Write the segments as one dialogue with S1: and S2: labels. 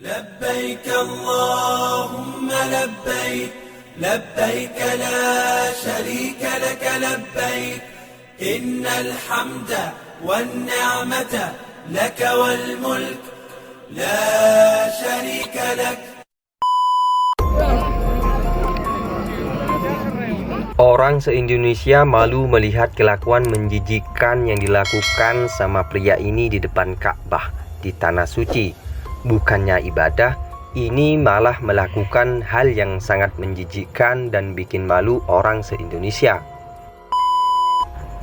S1: لبيك اللهم لبيك لبيك لا شريك لك لبيك إن الحمد والنعمة لك والملك لا شريك لك.
S2: Orang se-Indonesia malu melihat kelakuan menjijikkan yang dilakukan sama pria ini di depan Ka'bah di Tanah Suci. Bukannya ibadah, ini malah melakukan hal yang sangat menjijikkan dan bikin malu orang se-Indonesia.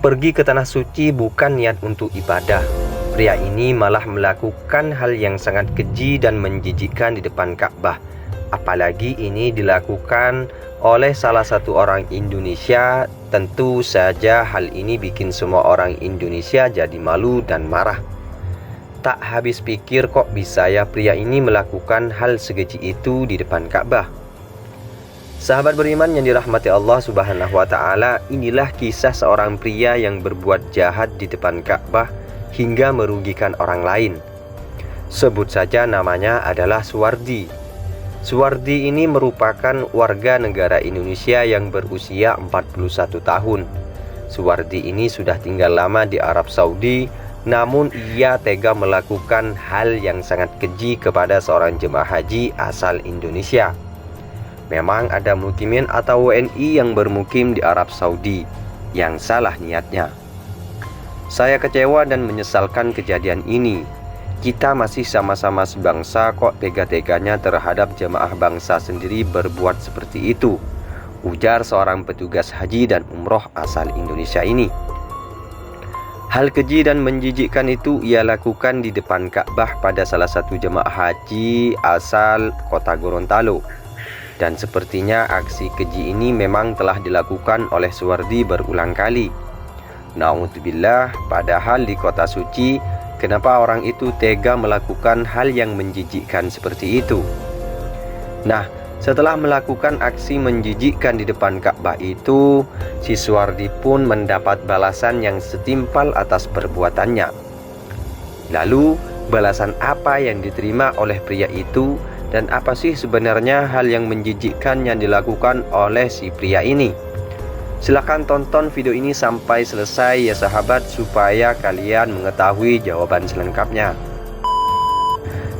S2: Pergi ke Tanah Suci bukan niat untuk ibadah. Pria ini malah melakukan hal yang sangat keji dan menjijikkan di depan Ka'bah. Apalagi ini dilakukan oleh salah satu orang Indonesia. Tentu saja hal ini bikin semua orang Indonesia jadi malu dan marah. Tak habis pikir kok bisa ya pria ini melakukan hal sekeji itu di depan Ka'bah. Sahabat beriman yang dirahmati Allah Subhanahu wa ta'ala, inilah kisah seorang pria yang berbuat jahat di depan Ka'bah hingga merugikan orang lain. Sebut saja namanya adalah Suwardi. Suwardi ini merupakan warga negara Indonesia yang berusia 41 tahun. Suwardi ini sudah tinggal lama di Arab Saudi, namun ia tega melakukan hal yang sangat keji kepada seorang jemaah haji asal Indonesia. Memang ada mukimin atau WNI yang bermukim di Arab Saudi yang salah niatnya. Saya kecewa dan menyesalkan kejadian ini. Kita masih sama-sama sebangsa kok tega-teganya terhadap jemaah bangsa sendiri berbuat seperti itu, ujar seorang petugas haji dan umroh asal Indonesia ini. Hal keji dan menjijikkan itu ia lakukan di depan Ka'bah pada salah satu jemaah haji asal kota Gorontalo. Dan sepertinya aksi keji ini memang telah dilakukan oleh Suwardi berulang kali. Na'udzubillah, padahal di kota suci, kenapa orang itu tega melakukan hal yang menjijikkan seperti itu? Nah, setelah melakukan aksi menjijikkan di depan Ka'bah itu, si Suwardi pun mendapat balasan yang setimpal atas perbuatannya. Lalu, balasan apa yang diterima oleh pria itu, dan apa sih sebenarnya hal yang menjijikkan yang dilakukan oleh si pria ini? Silahkan tonton video ini sampai selesai ya sahabat, supaya kalian mengetahui jawaban selengkapnya.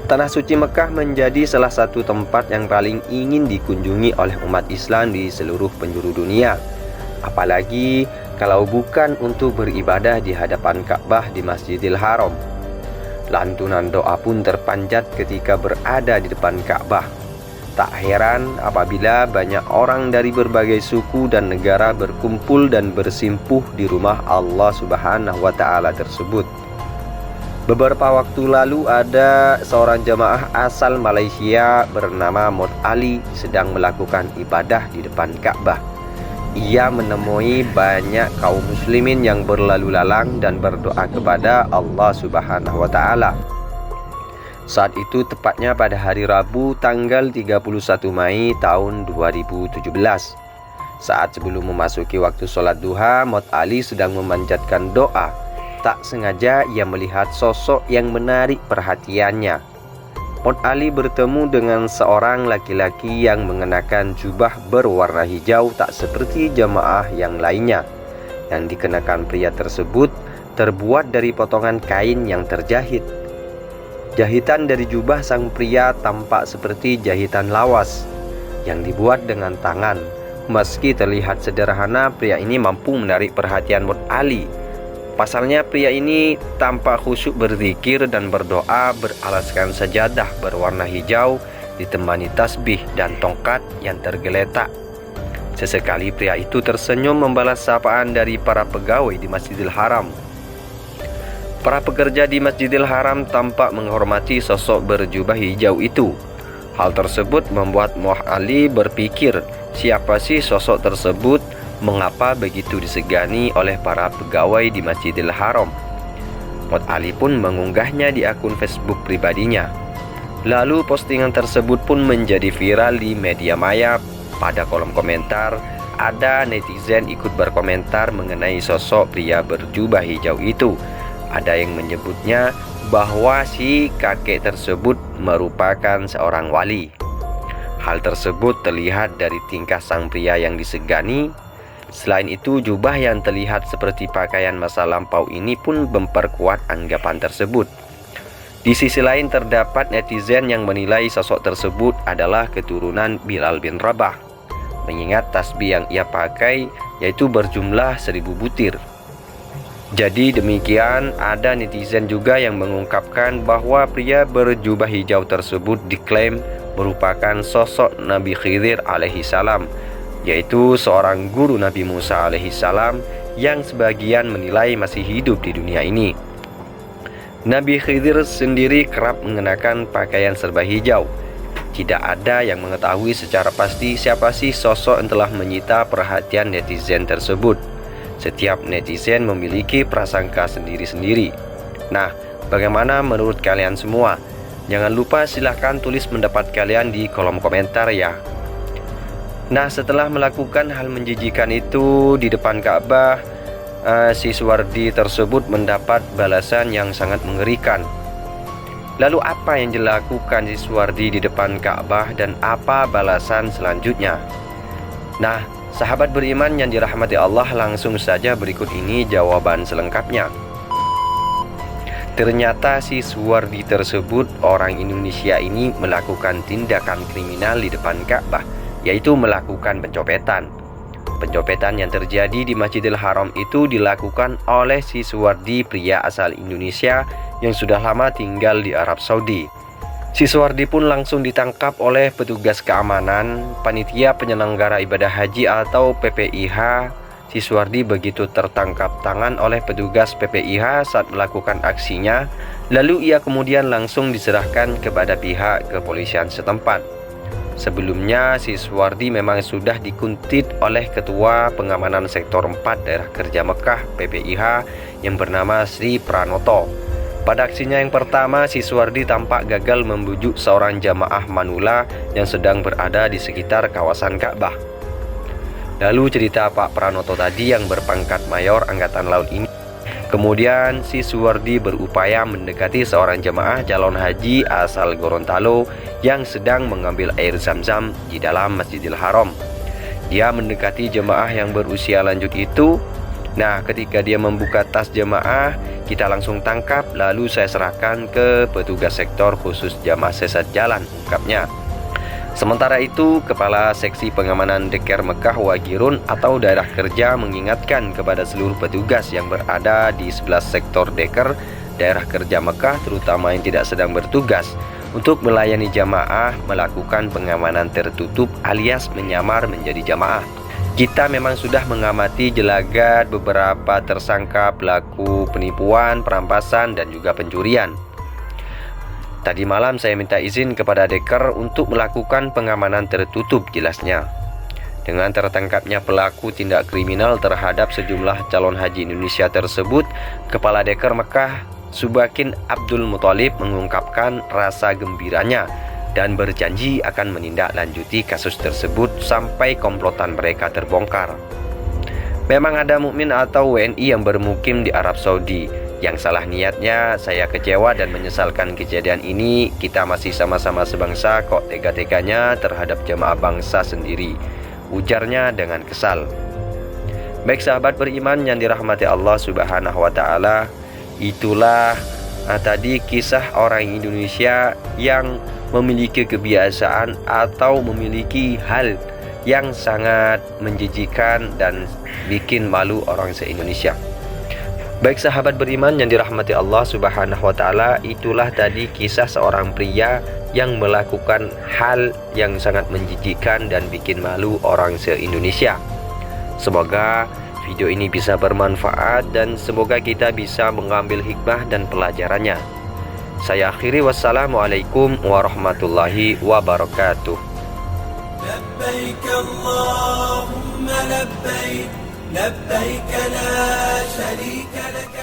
S2: Tanah Suci Mekah menjadi salah satu tempat yang paling ingin dikunjungi oleh umat Islam di seluruh penjuru dunia. Apalagi kalau bukan untuk beribadah di hadapan Ka'bah di Masjidil Haram. Lantunan doa pun terpanjat ketika berada di depan Ka'bah. Tak heran apabila banyak orang dari berbagai suku dan negara berkumpul dan bersimpuh di rumah Allah Subhanahu wa ta'ala tersebut. Beberapa waktu lalu ada seorang jamaah asal Malaysia bernama Mod Ali sedang melakukan ibadah di depan Ka'bah. Ia menemui banyak kaum muslimin yang berlalu lalang dan berdoa kepada Allah Subhanahu wa ta'ala. Saat itu tepatnya pada hari Rabu tanggal 31 Mei tahun 2017. Saat sebelum memasuki waktu sholat duha, Mod Ali sedang memanjatkan doa. Tak sengaja ia melihat sosok yang menarik perhatiannya. Mod Ali bertemu dengan seorang laki-laki yang mengenakan jubah berwarna hijau tak seperti jemaah yang lainnya. Yang dikenakan pria tersebut terbuat dari potongan kain yang terjahit. Jahitan dari jubah sang pria tampak seperti jahitan lawas yang dibuat dengan tangan. Meski terlihat sederhana, pria ini mampu menarik perhatian Mod Ali. Pasalnya pria ini tampak khusyuk berzikir dan berdoa beralaskan sajadah berwarna hijau ditemani tasbih dan tongkat yang tergeletak. Sesekali pria itu tersenyum membalas sapaan dari para pegawai di Masjidil Haram. Para pekerja di Masjidil Haram tampak menghormati sosok berjubah hijau itu. Hal tersebut membuat Mod Ali berpikir, siapa sih sosok tersebut? Mengapa begitu disegani oleh para pegawai di Masjidil Haram? Mod Ali pun mengunggahnya di akun Facebook pribadinya. Lalu postingan tersebut pun menjadi viral di media maya. Pada kolom komentar, ada netizen ikut berkomentar mengenai sosok pria berjubah hijau itu. Ada yang menyebutnya bahwa si kakek tersebut merupakan seorang wali. Hal tersebut terlihat dari tingkah sang pria yang disegani. Selain itu, jubah yang terlihat seperti pakaian masa lampau ini pun memperkuat anggapan tersebut. Di sisi lain, terdapat netizen yang menilai sosok tersebut adalah keturunan Bilal bin Rabah, mengingat tasbih yang ia pakai yaitu berjumlah 1000 butir. Jadi demikian, ada netizen juga yang mengungkapkan bahwa pria berjubah hijau tersebut diklaim merupakan sosok Nabi Khidir alaihi salam, yaitu seorang guru Nabi Musa alaihi salam yang sebagian menilai masih hidup di dunia ini. Nabi Khidir sendiri kerap mengenakan pakaian serba hijau. Tidak ada yang mengetahui secara pasti siapa sih sosok yang telah menyita perhatian netizen tersebut. Setiap netizen memiliki prasangka sendiri-sendiri. Nah, bagaimana menurut kalian semua? Jangan lupa silahkan tulis pendapat kalian di kolom komentar ya. Nah, setelah melakukan hal menjijikan itu di depan Ka'bah, si Suwardi tersebut mendapat balasan yang sangat mengerikan. Lalu apa yang dilakukan si Suwardi di depan Ka'bah dan apa balasan selanjutnya? Nah, sahabat beriman yang dirahmati Allah, langsung saja berikut ini jawaban selengkapnya. Ternyata si Suwardi tersebut, orang Indonesia ini, melakukan tindakan kriminal di depan Ka'bah, yaitu melakukan pencopetan. Pencopetan yang terjadi di Masjidil Haram itu dilakukan oleh si Suwardi, pria asal Indonesia yang sudah lama tinggal di Arab Saudi. Si Suwardi pun langsung ditangkap oleh petugas keamanan, panitia penyelenggara ibadah haji atau PPIH. Si Suwardi begitu tertangkap tangan oleh petugas PPIH saat melakukan aksinya, lalu ia kemudian langsung diserahkan kepada pihak kepolisian setempat. Sebelumnya, si Suwardi memang sudah dikuntit oleh Ketua Pengamanan Sektor 4 Daerah Kerja Mekah PPIH yang bernama Sri Pranoto. Pada aksinya yang pertama, si Suwardi tampak gagal membujuk seorang jamaah manula yang sedang berada di sekitar kawasan Ka'bah. Lalu cerita Pak Pranoto tadi yang berpangkat mayor Angkatan Laut ini. Kemudian si Suwardi berupaya mendekati seorang jemaah calon haji asal Gorontalo yang sedang mengambil air zam-zam di dalam Masjidil Haram. Dia mendekati jemaah yang berusia lanjut itu. Nah, ketika dia membuka tas jemaah, kita langsung tangkap, lalu saya serahkan ke petugas sektor khusus jamaah sesat jalan, ungkapnya. Sementara itu, Kepala Seksi Pengamanan Deker Mekah Wagirun atau daerah kerja mengingatkan kepada seluruh petugas yang berada di 11 sektor Deker daerah kerja Mekah, terutama yang tidak sedang bertugas, untuk melayani jamaah melakukan pengamanan tertutup alias menyamar menjadi jamaah. Kita memang sudah mengamati jelagat beberapa tersangka pelaku penipuan, perampasan, dan juga pencurian. Tadi malam saya minta izin kepada Deker untuk melakukan pengamanan tertutup, jelasnya. Dengan tertangkapnya pelaku tindak kriminal terhadap sejumlah calon haji Indonesia tersebut, Kepala Deker Mekah Subakin Abdul Muthalib mengungkapkan rasa gembiranya dan berjanji akan menindaklanjuti kasus tersebut sampai komplotan mereka terbongkar. Memang ada mukmin atau WNI yang bermukim di Arab Saudi. Yang salah niatnya, saya kecewa dan menyesalkan kejadian ini. Kita masih sama-sama sebangsa, kok tega-teganya terhadap jemaah bangsa sendiri, ujarnya dengan kesal. Baik sahabat beriman yang dirahmati Allah Subhanahu wa Ta'ala, itulah tadi kisah orang Indonesia yang memiliki kebiasaan atau memiliki hal yang sangat menjijikan dan bikin malu orang se-Indonesia. Baik sahabat beriman yang dirahmati Allah Subhanahu wa Ta'ala, itulah tadi kisah seorang pria yang melakukan hal yang sangat menjijikan dan bikin malu orang se-Indonesia. Semoga video ini bisa bermanfaat dan semoga kita bisa mengambil hikmah dan pelajarannya. Saya akhiri, wassalamualaikum warahmatullahi wabarakatuh.
S1: لبيك اللهم لبيك لبيك لا شريك لك